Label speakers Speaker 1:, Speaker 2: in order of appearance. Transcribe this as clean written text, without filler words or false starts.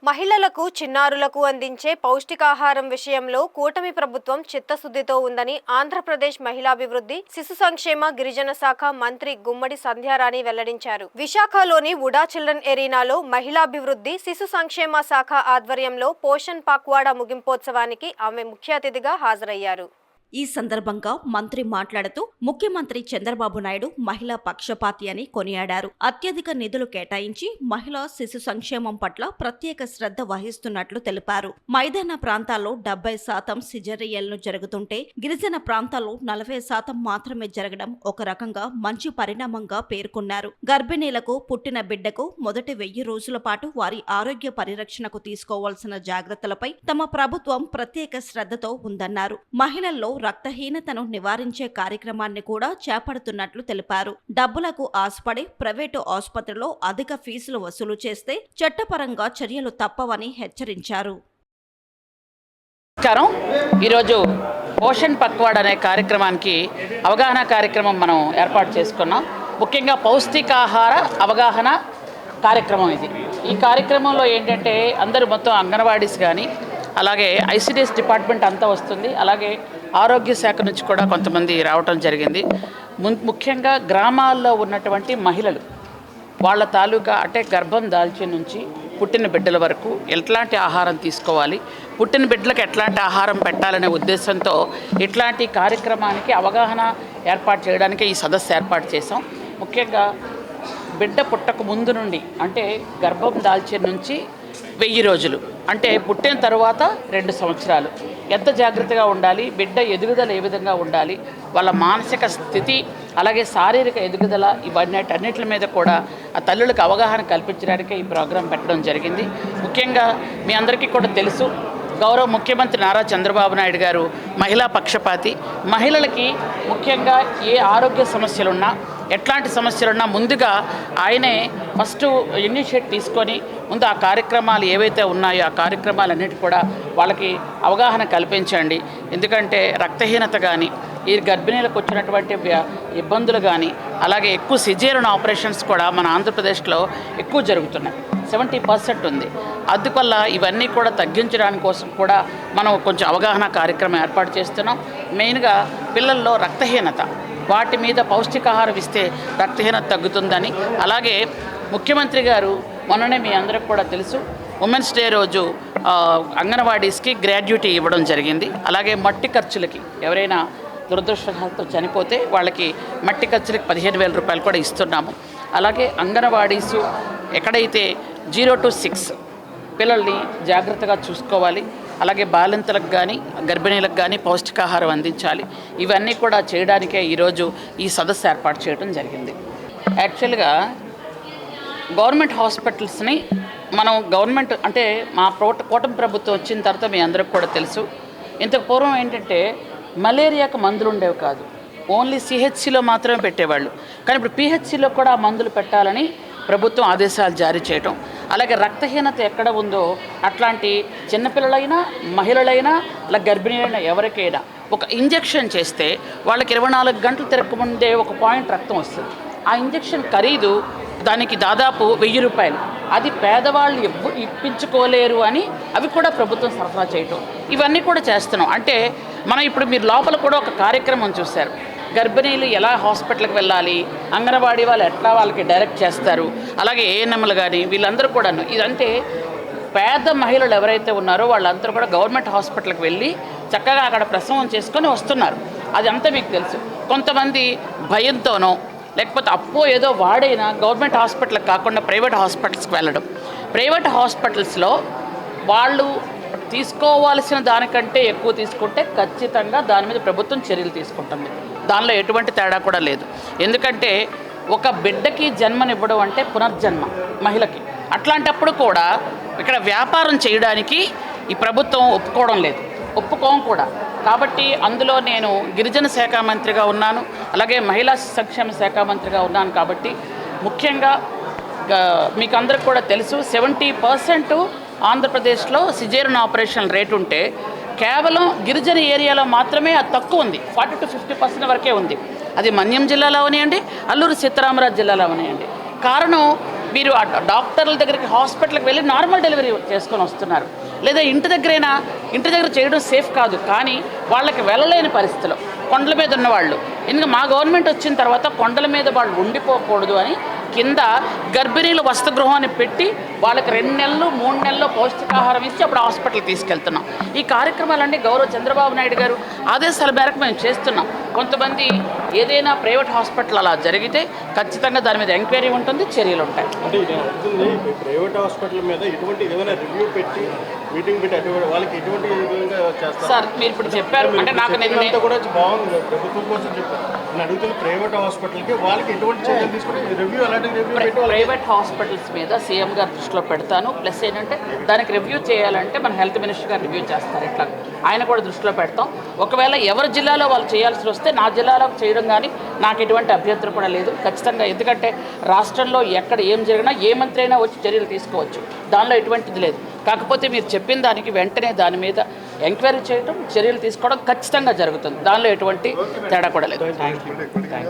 Speaker 1: మహిళలకు, చిన్నారులకు అందించే పౌష్టికాహారం విషయంలో కూటమి ప్రభుత్వం చిత్తశుద్ధితో ఉందని ఆంధ్రప్రదేశ్ మహిళాభివృద్ధి, శిశు సంక్షేమ, గిరిజన శాఖ మంత్రి గుమ్మడి సంధ్యారాణి వెల్లడించారు. విశాఖలోని వుడా చిల్డ్రన్ ఎరీనాలో మహిళాభివృద్ధి, శిశు సంక్షేమ శాఖ ఆధ్వర్యంలో పోషణ్ పక్వాడా ముగింపోత్సవానికి ఆమె ముఖ్య అతిథిగా హాజరయ్యారు.
Speaker 2: ఈ సందర్భంగా మంత్రి మాట్లాడుతూ ముఖ్యమంత్రి చంద్రబాబు నాయుడు మహిళా పక్షపాతి అని కొనియాడారు. అత్యధిక నిధులు కేటాయించి మహిళా శిశు సంక్షేమం పట్ల ప్రత్యేక శ్రద్ధ వహిస్తున్నట్లు తెలిపారు. మైదాన ప్రాంతాల్లో 70% సిజేరియన్లు జరుగుతుంటే గిరిజన ప్రాంతాల్లో 40% మాత్రమే జరగడం ఒక రకంగా మంచి పరిణామంగా పేర్కొన్నారు. గర్భిణీలకు పుట్టిన బిడ్డకు మొదటి 1000 రోజుల పాటు వారి ఆరోగ్య పరిరక్షణకు తీసుకోవాల్సిన జాగ్రత్తలపై తమ ప్రభుత్వం ప్రత్యేక శ్రద్ధతో ఉందన్నారు. మహిళల్లో రక్తహీనతను నివారించే కార్యక్రమాన్ని కూడా చేపడుతున్నట్లు తెలిపారు. డబ్బులకు ఆశపడి ప్రైవేటు ఆసుపత్రిలో అధిక ఫీజులు వసూలు చేస్తే చట్టపరంగా చర్యలు తప్పవని హెచ్చరించారు.
Speaker 3: ఈరోజు పోషణ్ పక్వాడా అనే కార్యక్రమానికి అవగాహన కార్యక్రమం మనం ఏర్పాటు చేసుకున్నాం. ముఖ్యంగా పౌష్టికాహార అవగాహన కార్యక్రమం ఇది. ఈ కార్యక్రమంలో ఏంటంటే అందరూ మొత్తం అంగన్వాడీస్ కానీ అలాగే ఐసిడిఎస్ డిపార్ట్మెంట్ అంతా వస్తుంది. అలాగే ఆరోగ్య శాఖ నుంచి కూడా కొంతమంది రావటం జరిగింది. ముఖ్యంగా గ్రామాల్లో ఉన్నటువంటి మహిళలు వాళ్ళ తాలూకా అంటే గర్భం దాల్చిన నుంచి పుట్టిన బిడ్డల వరకు ఎట్లాంటి ఆహారం తీసుకోవాలి, పుట్టిన బిడ్డలకు ఎట్లాంటి ఆహారం పెట్టాలనే ఉద్దేశంతో ఇట్లాంటి కార్యక్రమానికి అవగాహన ఏర్పాటు చేయడానికి ఈ సదస్సు ఏర్పాటు చేసాం. ముఖ్యంగా బిడ్డ పుట్టక ముందు నుండి అంటే గర్భం దాల్చిన నుంచి 1000 రోజులు అంటే పుట్టిన తర్వాత 2 సంవత్సరాలు ఎంత జాగ్రత్తగా ఉండాలి, బిడ్డ ఎదుగుదల ఏ విధంగా ఉండాలి, వాళ్ళ మానసిక స్థితి అలాగే శారీరక ఎదుగుదల ఇవన్నిటి మీద కూడా ఆ తల్లులకు అవగాహన కల్పించడానికే ఈ ప్రోగ్రాం పెట్టడం జరిగింది. ముఖ్యంగా మీ అందరికీ కూడా తెలుసు, గౌరవ ముఖ్యమంత్రి నారా చంద్రబాబు నాయుడు గారు మహిళా పక్షపాతి. మహిళలకి ముఖ్యంగా ఏ ఆరోగ్య సమస్యలున్నా ఎట్లాంటి సమస్యలున్నా ముందుగా ఆయనే ఫస్ట్ ఇనిషియేట్ తీసుకొని ముందు ఆ కార్యక్రమాలు ఏవైతే ఉన్నాయో ఆ కార్యక్రమాలన్నిటి కూడా వాళ్ళకి అవగాహన కల్పించండి. ఎందుకంటే రక్తహీనత కానీ ఈ గర్భిణీలకు వచ్చినటువంటి ఇబ్బందులు కానీ అలాగే ఎక్కువ సిజేరియన్ ఆపరేషన్స్ కూడా మన ఆంధ్రప్రదేశ్లో ఎక్కువ జరుగుతున్నాయి. 70% ఉంది. అందువల్ల ఇవన్నీ కూడా తగ్గించడానికి కోసం కూడా మనం కొంచెం అవగాహన కార్యక్రమం ఏర్పాటు చేస్తున్నాం. మెయిన్గా పిల్లల్లో రక్తహీనత వాటి మీద పౌష్టికాహారం ఇస్తే రక్తహీనత తగ్గుతుందని, అలాగే ముఖ్యమంత్రి గారు మొన్ననే మీ అందరికి కూడా తెలుసు ఉమెన్స్ డే రోజు అంగన్వాడీస్కి గ్రాడ్యుటీ ఇవ్వడం జరిగింది. అలాగే మట్టి ఖర్చులకి ఎవరైనా దురదృష్టవశాత్తు చనిపోతే వాళ్ళకి మట్టి ఖర్చులకి 15,000 రూపాయలు కూడా ఇస్తున్నాము. అలాగే అంగన్వాడీసు ఎక్కడైతే 0 to 6 పిల్లల్ని జాగ్రత్తగా చూసుకోవాలి, అలాగే బాలింతలకు కానీ గర్భిణీలకు కానీ పౌష్టికాహారం అందించాలి. ఇవన్నీ కూడా చేయడానికే ఈరోజు ఈ సదస్సు ఏర్పాటు చేయడం జరిగింది. యాక్చువల్గా గవర్నమెంట్ హాస్పిటల్స్ని మనం గవర్నమెంట్ అంటే మా కూటమి ప్రభుత్వం వచ్చిన తర్వాత మీ అందరికి కూడా తెలుసు, ఇంతకు పూర్వం ఏంటంటే మలేరియాకు మందులు ఉండేవి కాదు, ఓన్లీ సిహెచ్సిలో మాత్రమే పెట్టేవాళ్ళు. కానీ ఇప్పుడు పిహెచ్సిలో కూడా మందులు పెట్టాలని ప్రభుత్వం ఆదేశాలు జారీ చేయటం, అలాగే రక్తహీనత ఎక్కడ ఉందో అట్లాంటి చిన్నపిల్లలైనా మహిళలైనా అలా గర్భిణీలైనా ఎవరికైనా ఒక ఇంజెక్షన్ చేస్తే వాళ్ళకి 24 గంటలు తిరగకముందే 1 పాయింట్ రక్తం వస్తుంది. ఆ ఇంజెక్షన్ ఖరీదు దానికి దాదాపు 1000 రూపాయలు. అది పేదవాళ్ళు ఇప్పించుకోలేరు అని అవి కూడా ప్రభుత్వం సరఫరా చేయటం, ఇవన్నీ కూడా చేస్తున్నాం. అంటే మనం ఇప్పుడు మీరు లోపల కూడా ఒక కార్యక్రమం చూశారు, గర్భిణీలు ఎలా హాస్పిటల్కి వెళ్ళాలి, అంగన్వాడీ వాళ్ళు ఎట్లా వాళ్ళకి డైరెక్ట్ చేస్తారు, అలాగే ఏఎన్ఎంలు కానీ వీళ్ళందరూ కూడాను. ఇదంటే పేద మహిళలు ఎవరైతే ఉన్నారో వాళ్ళందరూ కూడా గవర్నమెంట్ హాస్పిటల్కి వెళ్ళి చక్కగా అక్కడ ప్రసవం చేసుకొని వస్తున్నారు. అది అంతా మీకు తెలుసు. కొంతమంది భయంతోనో లేకపోతే అప్పో ఏదో వాడైనా గవర్నమెంట్ హాస్పిటల్కి కాకుండా ప్రైవేట్ హాస్పిటల్స్కి వెళ్ళడం, ప్రైవేట్ హాస్పిటల్స్లో వాళ్ళు తీసుకోవాల్సిన దానికంటే ఎక్కువ తీసుకుంటే ఖచ్చితంగా దాని మీద ప్రభుత్వం చర్యలు తీసుకుంటుంది. దానిలో ఎటువంటి తేడా కూడా లేదు. ఎందుకంటే ఒక బిడ్డకి జన్మనివ్వడం అంటే పునర్జన్మ మహిళకి. అట్లాంటప్పుడు కూడా ఇక్కడ వ్యాపారం చేయడానికి ఈ ప్రభుత్వం ఒప్పుకోవడం లేదు, ఒప్పుకోం కూడా. కాబట్టి అందులో నేను గిరిజన శాఖ మంత్రిగా ఉన్నాను, అలాగే మహిళా సంక్షేమ శాఖ మంత్రిగా ఉన్నాను. కాబట్టి ముఖ్యంగా మీకు అందరికి కూడా తెలుసు 70% ఆంధ్రప్రదేశ్లో సిజేరియన్ ఆపరేషన్ రేటు ఉంటే కేవలం గిరిజన ఏరియాలో మాత్రమే అది తక్కువ ఉంది, 40 to 50% వరకే ఉంది. అది మన్యం జిల్లాలో అవనియండి, అల్లూరు సీతారామరాజు జిల్లాలో అవనియండి. కారణం మీరు ఆ డాక్టర్ల దగ్గరికి హాస్పిటల్కి వెళ్ళి నార్మల్ డెలివరీ చేసుకొని వస్తున్నారు. లేదా ఇంటి దగ్గర చేయడం సేఫ్ కాదు, కానీ వాళ్ళకి వెళ్ళలేని పరిస్థితిలో కొండల మీద ఉన్నవాళ్ళు, ఎందుకంటే మా గవర్నమెంట్ వచ్చిన తర్వాత కొండల మీద వాళ్ళు ఉండిపోకూడదు అని కింద గర్భిణీలు వసతిగృహాన్ని పెట్టి వాళ్ళకి 2 నెలలు 3 నెలలు పౌష్టికాహారం ఇచ్చి అప్పుడు హాస్పిటల్కి తీసుకెళ్తున్నాం. ఈ కార్యక్రమాలన్నీ గౌరవ చంద్రబాబు నాయుడు గారు ఆదేశాల మేరకు మేము చేస్తున్నాం. కొంతమంది ఏదైనా ప్రైవేట్ హాస్పిటల్ అలా జరిగితే ఖచ్చితంగా దాని మీద ఎంక్వైరీ ఉంటుంది, చర్యలు ఉంటాయి.
Speaker 4: అంటే ప్రైవేట్ హాస్పిటల్ మీద ఎటువంటి ఏదైనా రివ్యూ పెట్టి మీటింగ్ పెట్టి అటువంటి వాళ్ళకి ఎటువంటి విధంగా చేస్తారు
Speaker 3: సార్ మీరు ఇప్పుడు చెప్పారు అంటే నాకు నేను
Speaker 4: కూడా బాగుంది, ప్రభుత్వం కోసం చెప్పారు. నేను అడుగుతున్న ప్రైవేట్ హాస్పిటల్కి వాళ్ళకి ఎటువంటి చర్యలు తీసుకుని రివ్యూ అలాంటి రివ్యూ పెట్టి
Speaker 3: ప్రైవేట్ హాస్పిటల్స్ మీద సీఎం గారు దృష్టిలో పెడతాను. ప్లస్ ఏంటంటే దానికి రివ్యూ చేయాలంటే మన హెల్త్ మినిస్టర్ గారు రివ్యూ చేస్తారు, ఇట్లా ఆయన కూడా దృష్టిలో పెడతాం. ఒకవేళ ఎవరి జిల్లాలో వాళ్ళు చేయాల్సి వస్తే నా జిల్లాలో చేయడం కానీ నాకు ఎటువంటి అభ్యంతరం కూడా లేదు ఖచ్చితంగా. ఎందుకంటే రాష్ట్రంలో ఎక్కడ ఏం జరిగినా ఏ మంత్రి అయినా వచ్చి చర్యలు తీసుకోవచ్చు, దానిలో ఎటువంటిది లేదు. కాకపోతే మీరు చెప్పిన దానికి వెంటనే దాని మీద ఎంక్వైరీ చేయడం, చర్యలు తీసుకోవడం ఖచ్చితంగా జరుగుతుంది, దానిలో ఎటువంటి తేడా కూడా లేదు.